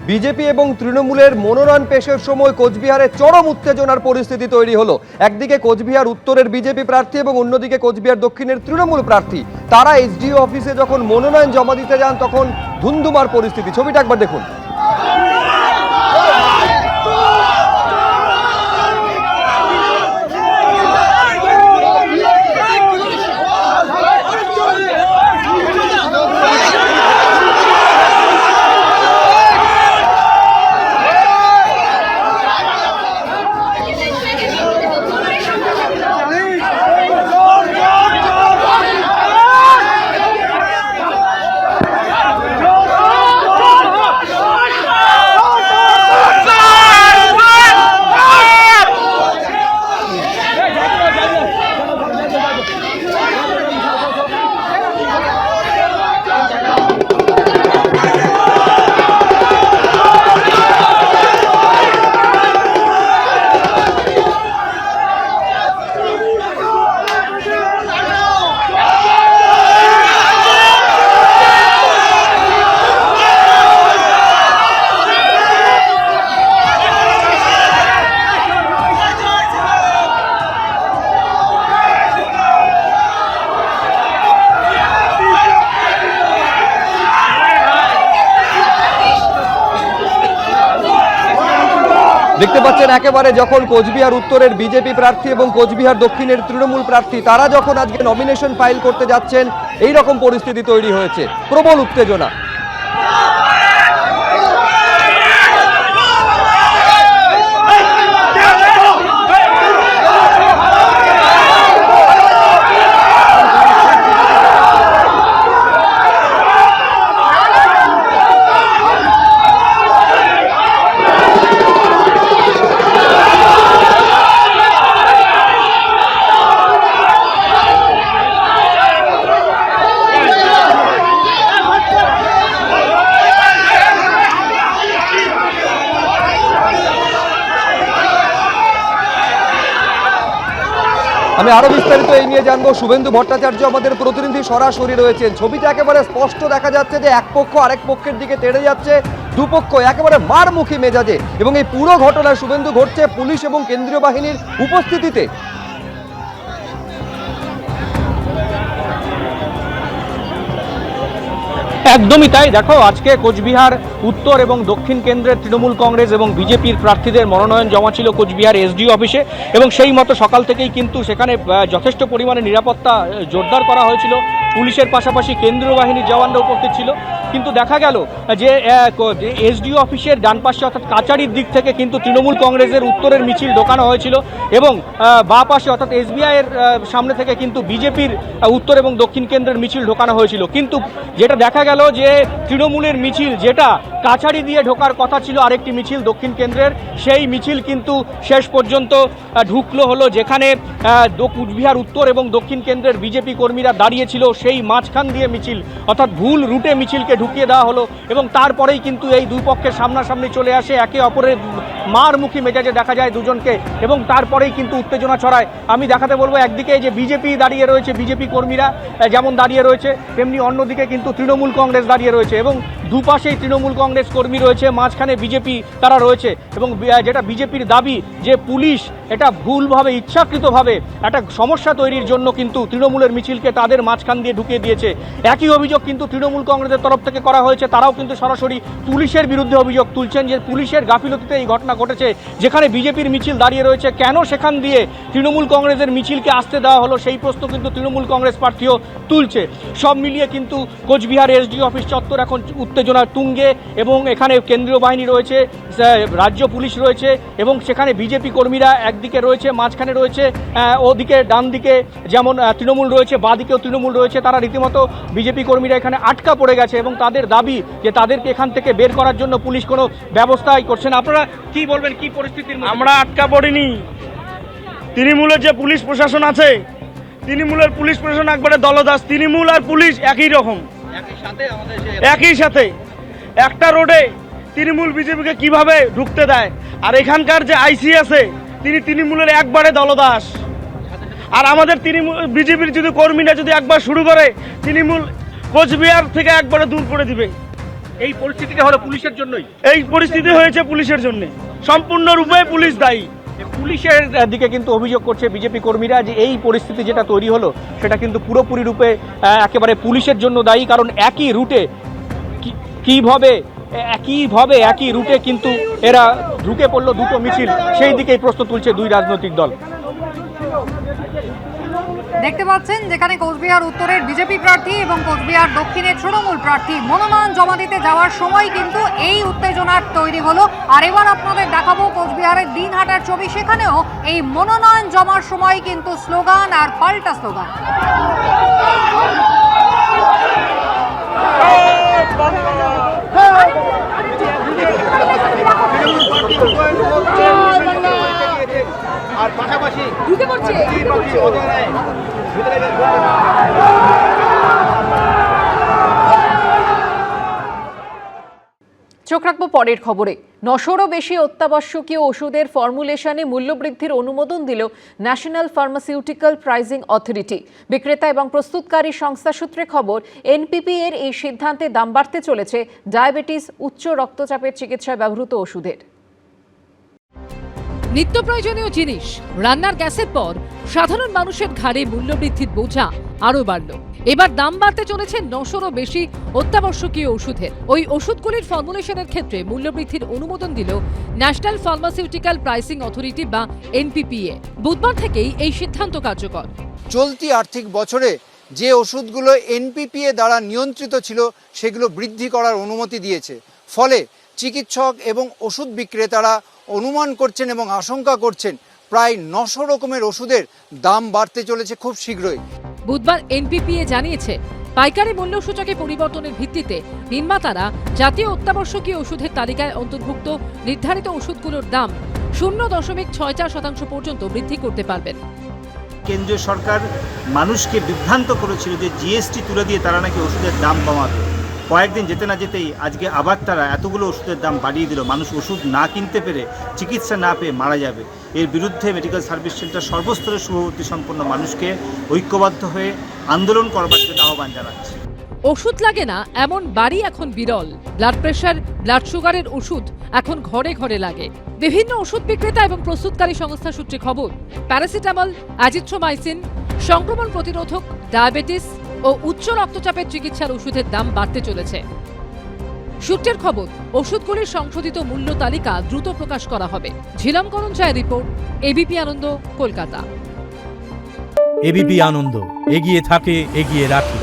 BJP এবং তৃণমূলের মনোনয়ন পেশের সময় কোচবিহারে চরম উত্তেজনার পরিস্থিতি তৈরি হলো। একদিকে কোচবিহার উত্তরের বিজেপি প্রার্থী এবং অন্যদিকে কোচবিহার দক্ষিণের তৃণমূল প্রার্থী, তারা এসডিও অফিসে যখন মনোনয়ন জমা দিতে যান তখন ধুন্ধুমার পরিস্থিতি। ছবিটা একবার দেখুন। দেখতে পাচ্ছেন একেবারে যখন কোচবিহার উত্তরের বিজেপি প্রার্থী এবং কোচবিহার দক্ষিণের তৃণমূল প্রার্থী তারা যখন আজকে নমিনেশন ফাইল করতে যাচ্ছেন, এই রকম পরিস্থিতি তৈরি হয়েছে, প্রবল উত্তেজনা। আমি আরো বিস্তারিত এই নিয়ে জানবো। শুভেন্দু ভট্টাচার্য আমাদের প্রতিনিধি সরাসরি রয়েছেন। ছবিটা একেবারে স্পষ্ট দেখা যাচ্ছে যে এক পক্ষ আরেক পক্ষের দিকে তেড়ে যাচ্ছে, দুপক্ষ একেবারে মারমুখী মেজাজে, এবং এই পুরো ঘটনা শুভেন্দু ঘটছে পুলিশ এবং কেন্দ্রীয় বাহিনীর উপস্থিতিতে। একদমই তাই। দেখো, আজকে কোচবিহার উত্তর এবং দক্ষিণ কেন্দ্রের তৃণমূল কংগ্রেস এবং বিজেপির প্রার্থীদের মনোনয়ন জমা ছিল কোচবিহার এসডিও অফিসে, এবং সেই মতো সকাল থেকেই কিন্তু সেখানে যথেষ্ট পরিমাণে নিরাপত্তা জোরদার করা হয়েছিল। পুলিশের পাশাপাশি কেন্দ্রীয় বাহিনীর জওয়ানরা উপস্থিত ছিল। কিন্তু দেখা গেল যে এসডিও অফিসের ডান পাশে অর্থাৎ কাচারির দিক থেকে কিন্তু তৃণমূল কংগ্রেসের উত্তরের মিছিল ঢোকানো হয়েছিল, এবং বাঁ পাশে অর্থাৎ এসবিআইয়ের সামনে থেকে কিন্তু বিজেপির উত্তর এবং দক্ষিণ কেন্দ্রের মিছিল ঢোকানো হয়েছিল। কিন্তু যেটা দেখা গেল যে তৃণমূলের মিছিল, যেটা কাছাড়ি দিয়ে ঢোকার কথা ছিল আরেকটি মিছিল দক্ষিণ কেন্দ্রের, সেই মিছিল কিন্তু শেষ পর্যন্ত ঢুকলো হলো যেখানে কোচবিহার উত্তর এবং দক্ষিণ কেন্দ্রের বিজেপি কর্মীরা দাঁড়িয়েছিল, সেই মাঝখান দিয়ে মিছিল, অর্থাৎ ভুল রুটে মিছিলকে ঢুকিয়ে দেওয়া হলো, এবং তারপরেই কিন্তু এই দুই পক্ষের সামনাসামনি চলে আসে, একে অপরের মারমুখী মেজাজে দেখা যায় দুজনকে, এবং তারপরেই কিন্তু উত্তেজনা ছড়ায়। আমি দেখাতে বলবো, একদিকে যে বিজেপি দাঁড়িয়ে রয়েছে, বিজেপি কর্মীরা যেমন দাঁড়িয়ে রয়েছে, তেমনি অন্যদিকে কিন্তু তৃণমূল কংগ্রেস দাঁড়িয়ে রয়েছে, এবং দুপাশেই তৃণমূল কংগ্রেস কর্মী রয়েছে, মাঝখানে বিজেপি তারা রয়েছে। এবং যেটা বিজেপির দাবি যে পুলিশ এটা ভুলভাবে ইচ্ছাকৃতভাবে একটা সমস্যা তৈরির জন্য কিন্তু তৃণমূলের মিছিলকে তাদের মাঝখান দিয়ে ঢুকিয়ে দিয়েছে। একই অভিযোগ কিন্তু তৃণমূল কংগ্রেসের তরফ থেকে করা হয়েছে। তারাও কিন্তু সরাসরি পুলিশের বিরুদ্ধে অভিযোগ তুলছেন যে পুলিশের গাফিলতিতে এই ঘটনা ঘটেছে। যেখানে বিজেপির মিছিল দাঁড়িয়ে রয়েছে, কেন সেখান দিয়ে তৃণমূল কংগ্রেসের মিছিলকে আসতে দেওয়া হলো, সেই প্রশ্ন কিন্তু তৃণমূল কংগ্রেস প্রার্থীও তুলছে। সব মিলিয়ে কিন্তু কোচবিহার এসডিও অফিস চত্বর এখন উত্তেজনার তুঙ্গে, এবং এখানে কেন্দ্রীয় বাহিনী রয়েছে, রাজ্য পুলিশ রয়েছে, এবং সেখানে বিজেপি কর্মীরা একদিকে রয়েছে, মাঝখানে রয়েছে, ওদিকে ডান দিকে যেমন তৃণমূল রয়েছে, বাঁ দিকেও তৃণমূল রয়েছে। তারা রীতিমতো বিজেপি কর্মীরা এখানে আটকা পড়ে গেছে, এবং তাদের দাবি যে তাদেরকে এখান থেকে বের করার জন্য পুলিশ কোনো ব্যবস্থাই করছে না। আপনারা কি বলবেন, কি পরিস্থিতির? আমরা আটকা পড়িনি। তৃণমূলের যে পুলিশ প্রশাসন আছে, তৃণমূলের পুলিশ প্রশাসন একবারে দলদাস। তৃণমূল আর পুলিশ একই রকম, একই সাথে একটা রোডে তৃণমূল বিজেপিকে কিভাবে ঢুকতে দেয়। আর এখানকার যে আইসি আছে, তিনি তৃণমূলের একবারে দলদাস। আর আমাদের তৃণমূল বিজেপির যদি কর্মীরা যদি একবার শুরু করে, তৃণমূল কোচবিহার থেকে একবারে দূর করে দিবে। এই পরিস্থিতিটা হলো পুলিশের জন্যই। এই পরিস্থিতি হয়েছে পুলিশের জন্য, সম্পূর্ণরূপে পুলিশ দায়ী। পুলিশের দিকে কিন্তু অভিযোগ করছে বিজেপি কর্মীরা যে এই পরিস্থিতি যেটা তৈরি হলো সেটা কিন্তু পুরোপুরি রূপে একেবারে পুলিশের জন্য দায়ী। কারণ একই রুটে একই রুটে কিন্তু এরা ঢুকে পড়লো দুটো মিছিল, সেই দিকেই প্রশ্ন তুলছে দুই রাজনৈতিক দল। দেখতে পাচ্ছেন যেখানে কোচবিহার উত্তরের বিজেপি প্রার্থী এবং কোচবিহার দক্ষিণের তৃণমূল প্রার্থী মনোনয়ন জমা দিতে যাওয়ার সময় কিন্তু এই উত্তেজনার তৈরি হলো। আর এবার আপনাদের দেখাবো কোচবিহারের দিনহাটার ছবি, সেখানেও এই মনোনয়ন জমার সময় কিন্তু স্লোগান আর পাল্টা স্লোগান। আর পাশাপাশি চোখ রাখবো পরের খবরে। 900রও বেশি অত্যাবশ্যকীয় ওষুধের ফর্মুলেশনে মূল্যবৃদ্ধির অনুমোদন দিল ন্যাশনাল ফার্মাসিউটিক্যাল প্রাইসিং অথরিটি। বিক্রেতা এবং প্রস্তুতকারী সংস্থা সূত্রে খবর, এনপিপি এর এই সিদ্ধান্তে দাম বাড়তে চলেছে ডায়াবেটিস, উচ্চ রক্তচাপের চিকিৎসায় ব্যবহৃত ওষুধের। নিত্য প্রয়োজনীয় জিনিস, রান্নার গ্যাসের পর সাধারণ মানুষের ঘাড়ে মূল্যবৃদ্ধির বোঝা আরও বাড়ল। এবার দাম বাড়তে চলেছে 900রও বেশি অত্যাবশ্যকীয় ওষুধের। ওই ওষুধগুলির ফর্মুলেশনের ক্ষেত্রে মূল্যবৃদ্ধির অনুমোদন দিল ন্যাশনাল ফার্মাসিউটিক্যাল প্রাইসিং অথরিটি বা এনপিপিএ। বুধবার থেকেই এই সিদ্ধান্ত কার্যকর। চলতি আর্থিক বছরে যে ওষুধগুলো এনপিপিএ দ্বারা নিয়ন্ত্রিত ছিল সেগুলো বৃদ্ধি করার অনুমতি দিয়েছে। ফলে চিকিৎসক এবং ওষুধ বিক্রেতারা অনুমান করছেন এবং আশঙ্কা করছেন প্রায় 900 রকমের ওষুধের দাম বাড়তে চলেছে খুব শীঘ্রই। বুধবার এনপিপিএ জানিয়েছে, পাইকারি মূল্যসূচকে পরিবর্তনের ভিত্তিতে নির্মাতারা জাতীয় অত্যাবশ্যকীয় ওষুধের তালিকায় অন্তর্ভুক্ত নির্ধারিত ওষুধগুলোর দাম 0.64% পর্যন্ত বৃদ্ধি করতে পারবেন। কেন্দ্রীয় সরকার মানুষকে বিভ্রান্ত করেছিল যে জিএসটি তুলে দিয়ে তারা নাকি ওষুধের দাম কমাবে। কয়েকদিন যেতে না যেতেই আজকে আবার তারা এতগুলো ওষুধের দাম বাড়িয়ে দিল। মানুষ ওষুধ না কিনতে পেরে, চিকিৎসা না পেয়ে মারা যাবে। এর বিরুদ্ধে মেডিকেল সার্ভিস সেন্টার সর্বস্তরের শুভবুদ্ধি সম্পন্ন মানুষকে ঐক্যবদ্ধ হয়ে আন্দোলন করবার জন্য আহ্বান জানাচ্ছে। ওষুধ লাগে না এমন বাড়ি এখন বিরল। ব্লাড প্রেশার, ব্লাড সুগারের ওষুধ এখন ঘরে ঘরে লাগে। বিভিন্ন ওষুধ বিক্রেতা এবং প্রস্তুতকারী সংস্থা সূত্রে খবর, প্যারাসিটামল, অ্যাজিথ্রোমাইসিন, সংক্রমণ প্রতিরোধক, ডায়াবেটিস ও উচ্চ রক্তচাপের চিকিৎসার ওষুধের দাম বাড়তে চলেছে। সূত্রের খবর, ওষুধগুলির সংশোধিত মূল্য তালিকা দ্রুত প্রকাশ করা হবে। ঝিলম করঞ্চায় রিপোর্ট, এবিপি আনন্দ, কলকাতা। এবিপি আনন্দ, এগিয়ে থাকে, এগিয়ে রাখে।